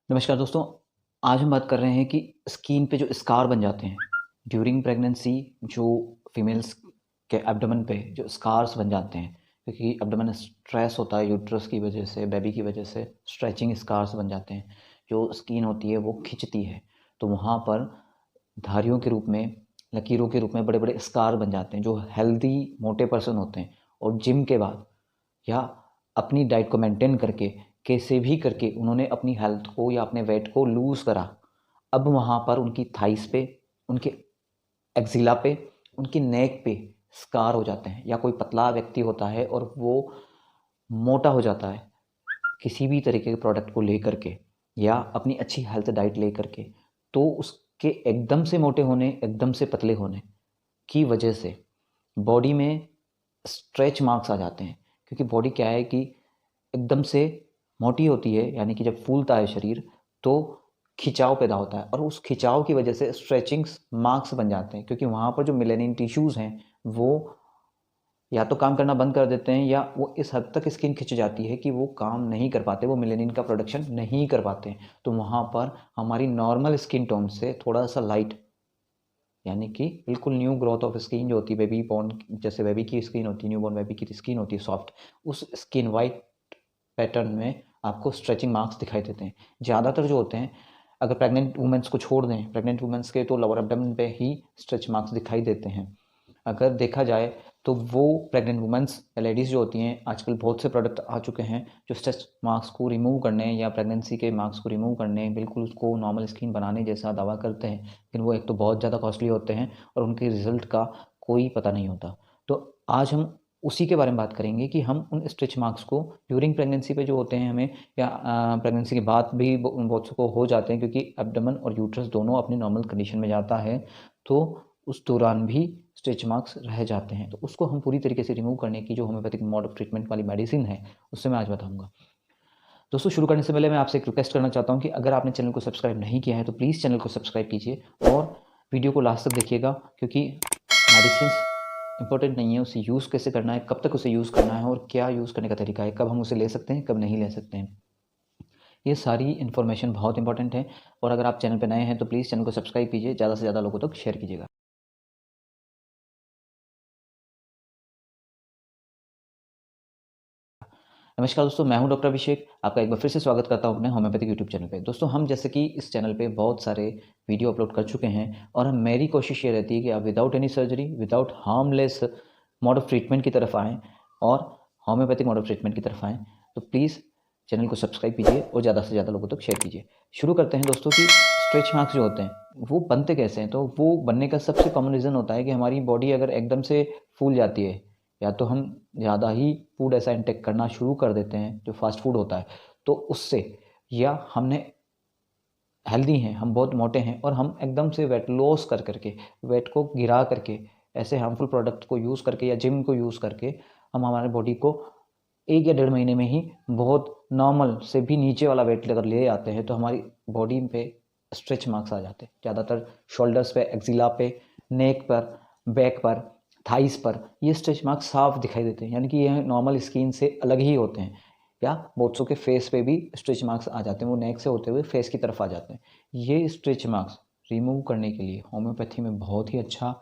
नमस्कार दोस्तों। आज हम बात कर रहे हैं कि स्किन पे जो स्कार बन जाते हैं ड्यूरिंग प्रेगनेंसी, जो फीमेल्स के एब्डोमेन पे जो स्कार्स बन जाते हैं, क्योंकि एब्डोमेन स्ट्रेस होता है यूट्रस की वजह से, बेबी की वजह से स्ट्रेचिंग स्कार्स बन जाते हैं। जो स्किन होती है वो खिंचती है, तो वहाँ पर धारियों के रूप में, लकीरों के रूप में बड़े बड़े स्कार बन जाते हैं। जो हेल्दी मोटे पर्सन होते हैं और जिम के बाद या अपनी डाइट को मेंटेन करके कैसे भी करके उन्होंने अपनी हेल्थ को या अपने वेट को लूज़ करा, अब वहाँ पर उनकी थाइस पे, उनके एक्जिला पे, उनकी नेक पे स्कार हो जाते हैं। या कोई पतला व्यक्ति होता है और वो मोटा हो जाता है किसी भी तरीके के प्रोडक्ट को लेकर के या अपनी अच्छी हेल्थ डाइट लेकर के, तो उसके एकदम से मोटे होने, एकदम से पतले होने की वजह से बॉडी में स्ट्रेच मार्क्स आ जाते हैं। क्योंकि बॉडी क्या है कि एकदम से मोटी होती है, यानी कि जब फूलता है शरीर तो खिंचाव पैदा होता है और उस खिंचाव की वजह से स्ट्रेचिंग्स मार्क्स बन जाते हैं। क्योंकि वहाँ पर जो मेलेनिन टिश्यूज़ हैं वो या तो काम करना बंद कर देते हैं या वो इस हद तक स्किन खिंच जाती है कि वो काम नहीं कर पाते, वो मेलेनिन का प्रोडक्शन नहीं कर पाते हैं। तो वहाँ पर हमारी नॉर्मल स्किन टोन से थोड़ा सा लाइट, यानी कि बिल्कुल न्यू ग्रोथ ऑफ स्किन जो होती है बेबी बॉर्न, जैसे बेबी की स्किन होती है, न्यू बॉर्न बेबी की स्किन होती है सॉफ्ट, उस स्किन वाइट पैटर्न में आपको स्ट्रेचिंग मार्क्स दिखाई देते हैं। ज़्यादातर जो होते हैं, अगर प्रेग्नेंट वुमेंस को छोड़ दें, प्रेग्नेंट वुमेंस के तो लोअर एब्डोमेन पे ही स्ट्रेच मार्क्स दिखाई देते हैं। अगर देखा जाए तो वो प्रेग्नेंट वुमेंस या लेडीज़ जो होती हैं, आजकल बहुत से प्रोडक्ट आ चुके हैं जो स्ट्रेच मार्क्स को रिमूव करने या प्रेगनेंसी के मार्क्स को रिमूव करने, बिल्कुल उसको नॉर्मल स्किन बनाने जैसा दावा करते हैं। लेकिन वो एक तो बहुत ज़्यादा कॉस्टली होते हैं और उनके रिजल्ट का कोई पता नहीं होता। तो आज हम उसी के बारे में बात करेंगे कि हम उन स्ट्रेच मार्क्स को ड्यूरिंग प्रेगनेंसी पे जो होते हैं हमें, या प्रेगनेंसी के बाद भी बहुत को हो जाते हैं, क्योंकि एब्डोमेन और यूट्रस दोनों अपनी नॉर्मल कंडीशन में जाता है, तो उस दौरान भी स्ट्रेच मार्क्स रह जाते हैं। तो उसको हम पूरी तरीके से रिमूव करने की जो होम्योपैथिक मोड ऑफ ट्रीटमेंट वाली मेडिसिन है, उससे मैं आज बताऊंगा। दोस्तों, शुरू करने से पहले मैं आपसे एक रिक्वेस्ट करना चाहता हूं कि अगर आपने चैनल को सब्सक्राइब नहीं किया है तो प्लीज़ चैनल को सब्सक्राइब कीजिए और वीडियो को लास्ट तक देखिएगा, क्योंकि मेडिसिन इंपॉर्टेंट नहीं है, उसे यूज़ कैसे करना है, कब तक उसे यूज़ करना है और क्या यूज़ करने का तरीका है, कब हम उसे ले सकते हैं, कब नहीं ले सकते हैं। ये सारी इन्फॉर्मेशन बहुत इंपॉर्टेंट है। और अगर आप चैनल पर नए हैं तो प्लीज़ चैनल को सब्सक्राइब कीजिए, ज़्यादा से ज़्यादा लोगों तक शेयर कीजिएगा। नमस्कार दोस्तों, मैं हूं डॉक्टर अभिषेक, आपका एक बार फिर से स्वागत करता हूं अपने होम्योपैथिक यूट्यूब चैनल पे। दोस्तों, हम जैसे कि इस चैनल पे बहुत सारे वीडियो अपलोड कर चुके हैं और मेरी कोशिश ये रहती है कि आप without any surgery, without harmless mode of treatment की तरफ आएँ और होम्योपैथिक मोड ऑफ ट्रीटमेंट की तरफ आएँ। तो प्लीज़ चैनल को सब्सक्राइब कीजिए और ज़्यादा से ज़्यादा लोगों तक शेयर कीजिए। शुरू करते हैं दोस्तों कि स्ट्रेच मार्क्स जो होते हैं वो बनते कैसे हैं। तो वो बनने का सबसे कॉमन रीज़न होता है कि हमारी बॉडी अगर एकदम से फूल जाती है, या तो हम ज़्यादा ही फूड ऐसा इंटेक करना शुरू कर देते हैं जो फास्ट फूड होता है, तो उससे, या हमने हेल्दी हैं, हम बहुत मोटे हैं और हम एकदम से वेट लॉस कर करके, वेट को गिरा करके, ऐसे हार्मफुल प्रोडक्ट को यूज़ करके या जिम को यूज़ करके हम हमारे बॉडी को 1 या डेढ़ महीने में ही बहुत नॉर्मल से भी नीचे वाला वेट अगर ले आते हैं, तो हमारी बॉडी पे स्ट्रेच मार्क्स आ जाते हैं। ज़्यादातर शोल्डर्स पे, एक्जिला पे, नेक पर, बैक पर, थाइस पर ये स्ट्रेच मार्क्स साफ दिखाई देते हैं, यानी कि ये नॉर्मल स्किन से अलग ही होते हैं। या बहुत सौ के फेस पे भी स्ट्रेच मार्क्स आ जाते हैं, वो नेक से होते हुए फेस की तरफ आ जाते हैं। ये स्ट्रेच मार्क्स रिमूव करने के लिए होम्योपैथी में बहुत ही अच्छा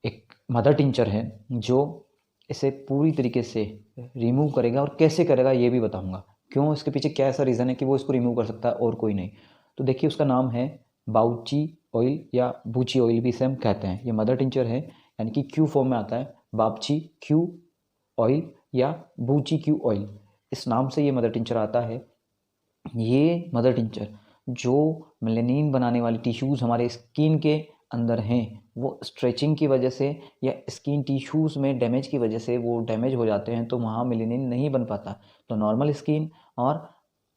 एक मदर टिंचर है जो इसे पूरी तरीके से रिमूव करेगा। और कैसे करेगा ये भी बताऊंगा, क्यों, इसके पीछे क्या ऐसा रीज़न है कि वो इसको रिमूव कर सकता है और कोई नहीं। तो देखिए, उसका नाम है बाउची ऑयल या बूची ऑयल भी इसे हम कहते हैं। ये मदर टिंचर है, यानी कि क्यू फॉर्म में आता है, बापची क्यू ऑयल या बूची क्यू ऑयल, इस नाम से ये मदर टिंचर आता है। ये मदर टिंचर जो मेलेनिन बनाने वाली टिश्यूज़ हमारे स्किन के अंदर हैं, वो स्ट्रेचिंग की वजह से या स्किन टिश्यूज़ में डैमेज की वजह से वो डैमेज हो जाते हैं, तो वहाँ मेलेनिन नहीं बन पाता। तो नॉर्मल स्किन और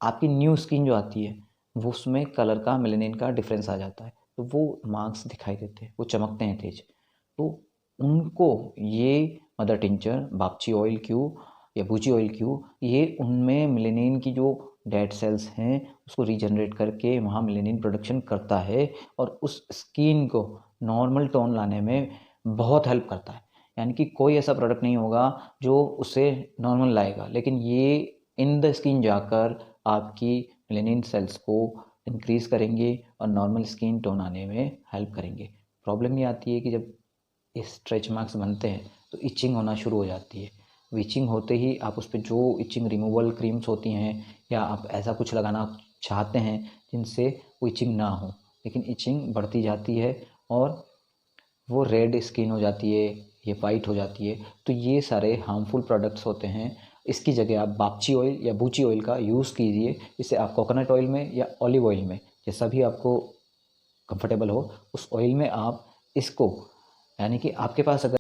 आपकी न्यू स्किन जो आती है, वो उसमें कलर का, मेलेनिन का डिफरेंस आ जाता है, तो वो मार्क्स दिखाई देते हैं, वो चमकते हैं तेज। तो उनको ये मदर टिंचर बापची ऑयल क्यू या बूची ऑयल क्यू, ये उनमें मेलेनिन की जो डेड सेल्स हैं उसको रीजनरेट करके वहाँ मेलेनिन प्रोडक्शन करता है और उस स्किन को नॉर्मल टोन लाने में बहुत हेल्प करता है। यानी कि कोई ऐसा प्रोडक्ट नहीं होगा जो उसे नॉर्मल लाएगा, लेकिन ये इन द स्किन जाकर आपकी मेलेनिन सेल्स को इंक्रीज़ करेंगे और नॉर्मल स्किन टोन आने में हेल्प करेंगे। प्रॉब्लम ये आती है कि जब स्ट्रेच मार्क्स बनते हैं तो इचिंग होना शुरू हो जाती है। इचिंग होते ही आप उस पे जो इचिंग रिमूवल क्रीम्स होती हैं या आप ऐसा कुछ लगाना चाहते हैं जिनसे वो इचिंग ना हो, लेकिन इचिंग बढ़ती जाती है और वो रेड स्किन हो जाती है, ये वाइट हो जाती है। तो ये सारे हार्मफुल प्रोडक्ट्स होते हैं। इसकी जगह आप बापची ऑयल या बूची ऑयल का यूज़ कीजिए। इसे आप कोकोनट ऑयल में या ऑलिव ऑयल में, जैसा भी आपको कंफर्टेबल हो, उस ऑयल में आप इसको, यानी कि आपके पास अगर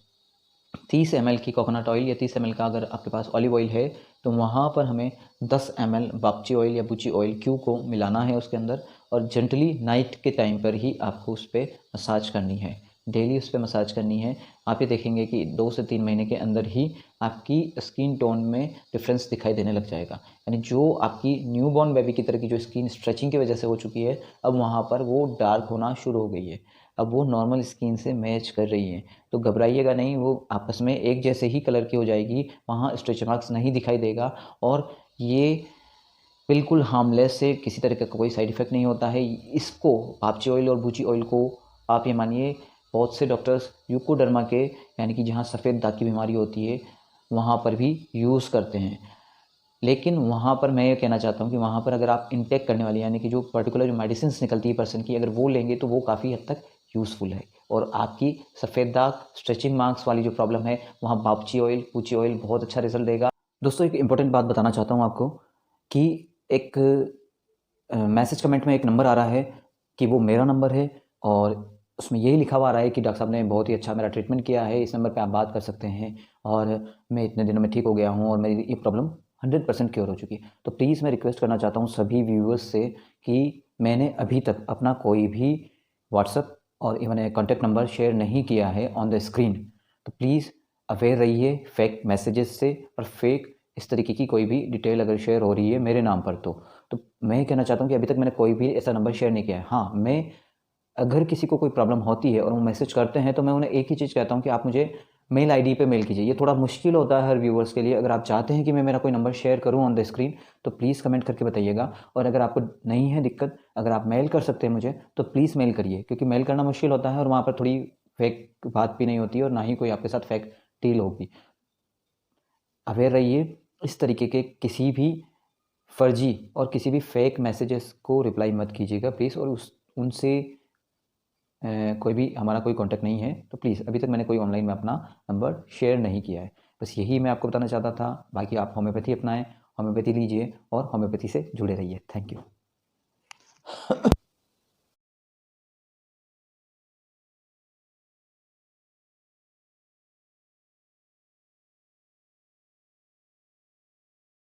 30 ml की कोकोनट ऑयल या 30 ml का अगर आपके पास ऑलिव ऑयल है तो वहाँ पर हमें 10 ml बापची ऑयल या बूची ऑयल क्यू को मिलाना है उसके अंदर, और जेंटली नाइट के टाइम पर ही आपको उस पर मसाज करनी है। डेली उस पर मसाज करनी है। आप ये देखेंगे कि 2 से 3 महीने के अंदर ही आपकी स्किन टोन में डिफरेंस दिखाई देने लग जाएगा। यानी जो आपकी न्यूबॉर्न बेबी की तरह की जो स्किन स्ट्रेचिंग की वजह से हो चुकी है, अब वहाँ पर वो डार्क होना शुरू हो गई है। अब वो नॉर्मल स्किन से मैच कर रही है। तो घबराइएगा नहीं, वो आपस में एक जैसे ही कलर की हो जाएगी, वहाँ स्ट्रेच मार्क्स नहीं दिखाई देगा। और ये बिल्कुल हार्मलेस है, किसी तरह का कोई साइड इफ़ेक्ट नहीं होता है। इसको पापची ऑयल और बूची ऑयल को आप ये मानिए, बहुत से डॉक्टर्स यूकोडर्मा के, यानी कि जहाँ सफ़ेद दाग की बीमारी होती है वहाँ पर भी यूज़ करते हैं। लेकिन वहाँ पर मैं ये कहना चाहता हूँ कि वहाँ पर अगर आप इनटेक करने वाली, यानी कि जो पर्टिकुलर जो मेडिसिन निकलती है पर्सन की, अगर वो लेंगे तो वो काफ़ी हद तक यूज़फुल है। और आपकी सफ़ेद दाग, स्ट्रेचिंग मार्क्स वाली जो प्रॉब्लम है, वहाँ बापची ऑयल, पूची ऑयल बहुत अच्छा रिजल्ट देगा। दोस्तों, एक इंपॉर्टेंट बात बताना चाहता हूँ आपको कि एक मैसेज कमेंट में एक नंबर आ रहा है कि वो मेरा नंबर है, और उसमें यही लिखा हुआ आ रहा है कि डॉक्टर साहब ने बहुत ही अच्छा मेरा ट्रीटमेंट किया है, इस नंबर पे आप बात कर सकते हैं और मैं इतने दिनों में ठीक हो गया हूँ और मेरी ये प्रॉब्लम 100% क्योर हो चुकी है। तो प्लीज़ मैं रिक्वेस्ट करना चाहता हूँ सभी व्यूअर्स से कि मैंने अभी तक अपना कोई भी व्हाट्सअप और इवन कॉन्टैक्ट नंबर शेयर नहीं किया है ऑन द स्क्रीन। तो प्लीज़ अवेयर रहिए फेक मैसेजेस से, और फेक इस तरीके की कोई भी डिटेल अगर शेयर हो रही है मेरे नाम पर तो मैं कहना चाहता हूँ कि अभी तक मैंने कोई भी ऐसा नंबर शेयर नहीं किया है। हाँ, मैं अगर किसी को कोई प्रॉब्लम होती है और वो मैसेज करते हैं तो मैं उन्हें एक ही चीज़ कहता हूँ कि आप मुझे मेल आईडी पे मेल कीजिए। ये थोड़ा मुश्किल होता है हर व्यूवर्स के लिए। अगर आप चाहते हैं कि मैं मेरा कोई नंबर शेयर करूँ ऑन द स्क्रीन तो प्लीज़ कमेंट करके बताइएगा। और अगर आपको नहीं है दिक्कत, अगर आप मेल कर सकते हैं मुझे, तो प्लीज़ मेल करिए, क्योंकि मेल करना मुश्किल होता है और वहाँ पर थोड़ी फेक बात भी नहीं होती है और ना ही कोई आपके साथ फेक डील होगी। अवेयर रहिए, इस तरीके के किसी भी फर्जी और किसी भी फेक मैसेजेस को रिप्लाई मत कीजिएगा प्लीज़। और उनसे कोई भी हमारा कोई कांटेक्ट नहीं है, तो प्लीज़, अभी तक मैंने कोई ऑनलाइन में अपना नंबर शेयर नहीं किया है। बस यही मैं आपको बताना चाहता था। बाकी आप होम्योपैथी अपनाएं, होम्योपैथी लीजिए और होम्योपैथी से जुड़े रहिए। Thank you.